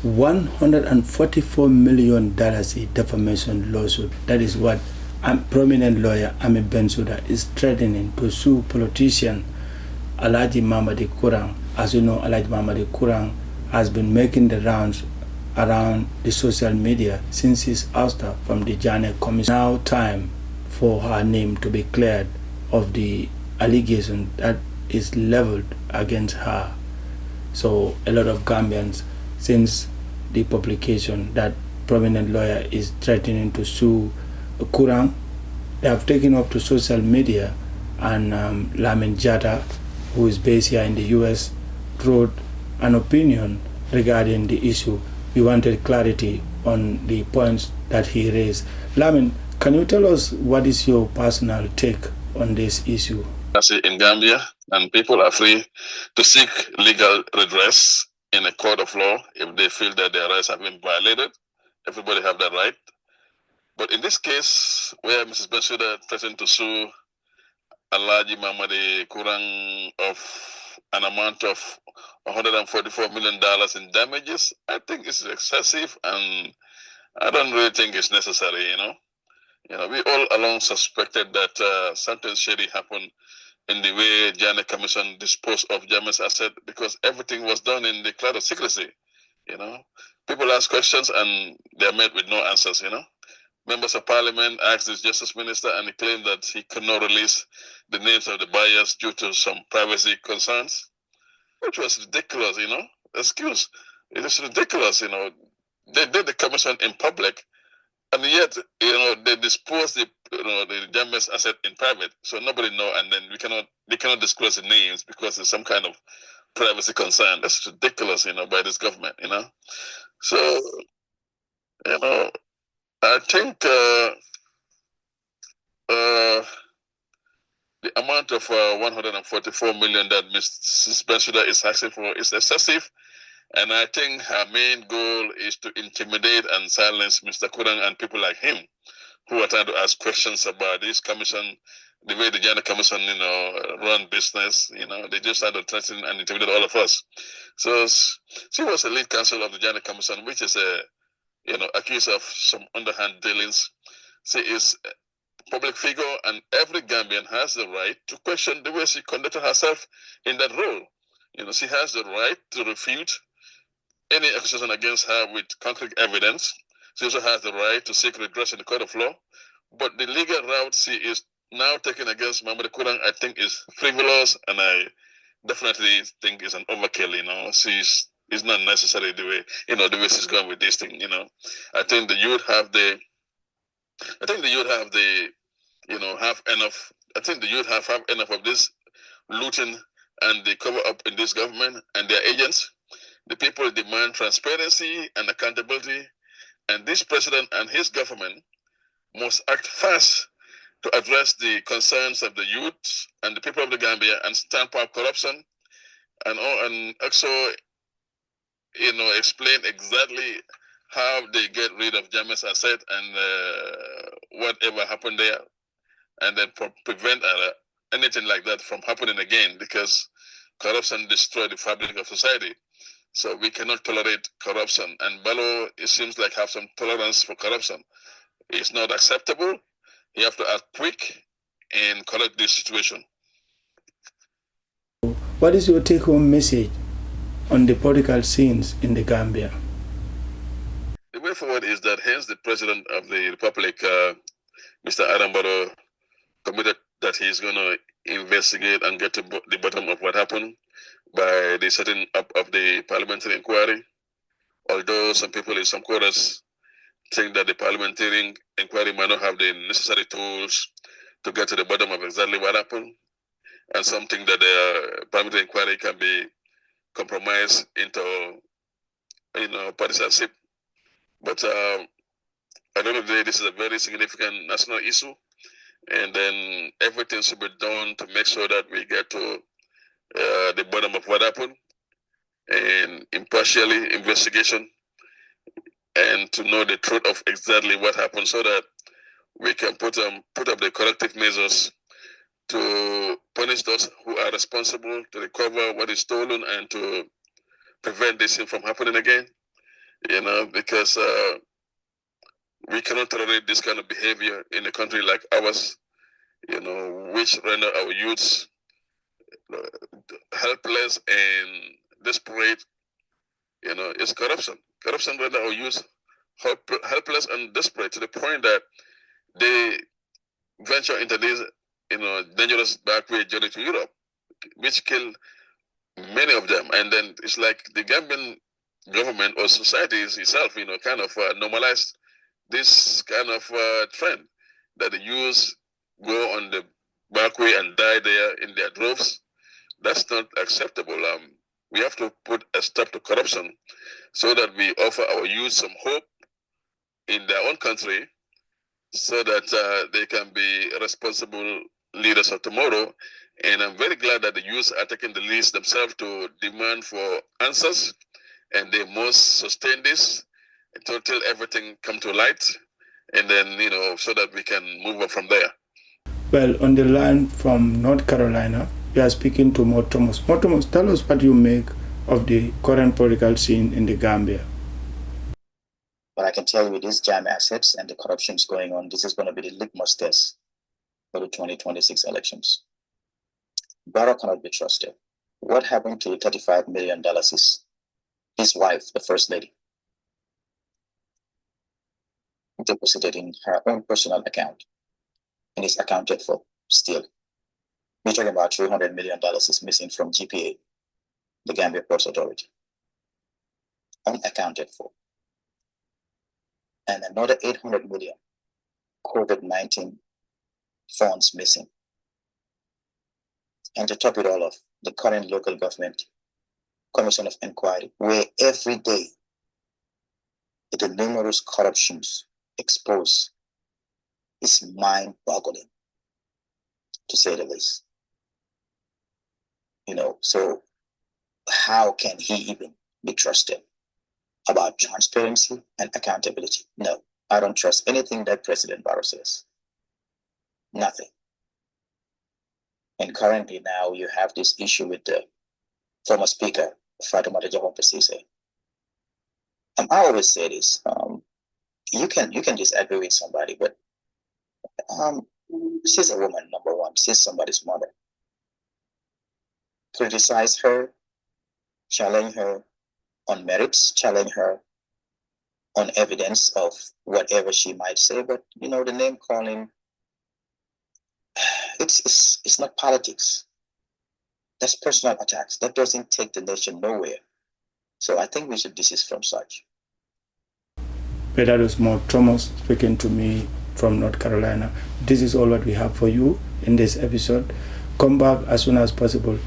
$144 million defamation lawsuit. That is what prominent lawyer Amie Bensouda is threatening to sue politician Alagie Mamadi Kurang. As you know, Alagie Mamadi Kurang has been making the rounds around the social media since his ouster from the Janneh commission. Now time for her name to be cleared of the allegation that is leveled against her. So a lot of Gambians, since the publication that prominent lawyer is threatening to sue Kurang, they have taken up to social media, and Lamin Jatta, who is based here in the US, wrote an opinion regarding the issue. We wanted clarity on the points that he raised. Lamin, can you tell us what is your personal take on this issue? In Gambia, and people are free to seek legal redress in a court of law if they feel that their rights have been violated. Everybody have that right. But in this case, where Mrs. Bensouda threatened to sue Alagie Mamadi Kurang of an amount of $144 million in damages, I think it's excessive, and I don't really think it's necessary. We all along suspected that something shady happened in the way Janneh Commission disposed of Jammeh's asset, because everything was done in the cloud of secrecy. People ask questions and they're met with no answers. Members of Parliament asked the Justice Minister, and he claimed that he could not release the names of the buyers due to some privacy concerns, which was ridiculous. Excuse, it is ridiculous. They did the commission in public, and yet they disposed the Jammeh's asset in private, so nobody know, and then they cannot disclose the names because there's some kind of privacy concern. That's ridiculous, by this government. So I think the amount of $144 million that Mrs. Bensouda is asking for is excessive, and I think her main goal is to intimidate and silence Mr. Kurang and people like him who are trying to ask questions about this commission, the way the Janneh Commission, run business. They just try to threaten and intimidate all of us. So she was the lead counsel of the Janneh Commission, which is accused of some underhand dealings. She is a public figure, and every Gambian has the right to question the way she conducted herself in that role. She has the right to refute any accusation against her with concrete evidence. She also has the right to seek redress in the court of law. But the legal route she is now taking against Mamadi Kurang, I think, is frivolous, and I definitely think is an overkill. It's not necessary the way the way she's going with this thing. I think the youth have enough. I think the youth have enough of this looting and the cover up in this government and their agents. The people demand transparency and accountability, and this president and his government must act fast to address the concerns of the youth and the people of the Gambia and stamp out corruption, and also explain exactly how they get rid of Jammeh's asset and whatever happened there, and then prevent anything like that from happening again, because corruption destroys the fabric of society. So we cannot tolerate corruption, and Bello, it seems like, have some tolerance for corruption. It's not acceptable. You have to act quick and correct this situation. What is your take-home message on the political scenes in the Gambia? The way forward is that hence the President of the Republic, Mr. Adam Barrow, committed that he's going to investigate and get to the bottom of what happened by the setting up of the parliamentary inquiry. Although some people in some quarters think that the parliamentary inquiry might not have the necessary tools to get to the bottom of exactly what happened, and some think that the parliamentary inquiry can be compromised into partisanship. But at the end of the day, this is a very significant national issue, and then everything should be done to make sure that we get to the bottom of what happened, and impartially investigation, and to know the truth of exactly what happened, so that we can put up the corrective measures to punish those who are responsible, to recover what is stolen, and to prevent this thing from happening again. because we cannot tolerate this kind of behavior in a country like ours, which render our youths helpless and desperate. It's corruption. Corruption render our youth helpless and desperate to the point that they venture into this, dangerous backward journey to Europe, which kill many of them. And then it's like the Gambian government or society itself, kind of normalized this kind of trend that the youth go on the back way and die there in their droves. That's not acceptable. We have to put a stop to corruption so that we offer our youth some hope in their own country so that they can be responsible leaders of tomorrow. And I'm very glad that the youth are taking the lead themselves to demand for answers, and they must sustain this until everything come to light, and then, so that we can move on from there. Well, on the line from North Carolina, we are speaking to Mo Thomas. Mo Thomas, tell us what you make of the current political scene in the Gambia. But I can tell you with these Jammeh assets and the corruptions going on, this is going to be the litmus test for the 2026 elections. Barrow cannot be trusted. What happened to the $35 million his wife, the First Lady, deposited in her own personal account and is accounted for still? We're talking about $300 million is missing from GPA, the Gambia Ports Authority, unaccounted for. And another 800 million COVID-19 funds missing. And to top it all off, the current local government commission of inquiry, where every day the numerous corruptions exposed is mind-boggling, to say the least. So how can he even be trusted about transparency and accountability? No, I don't trust anything that President Barrow says. Nothing. And currently now you have this issue with the former speaker, Fatoumata Jawara. I always say this, you can disagree with somebody, but she's a woman, number one. She's somebody's mother. Criticize her, challenge her on merits, challenge her on evidence of whatever she might say, but the name calling, it's not politics. That's personal attacks. That doesn't take the nation nowhere. So I think we should desist from such. But that was Mo Thomas speaking to me from North Carolina. This is all what we have for you in this episode. Come back as soon as possible.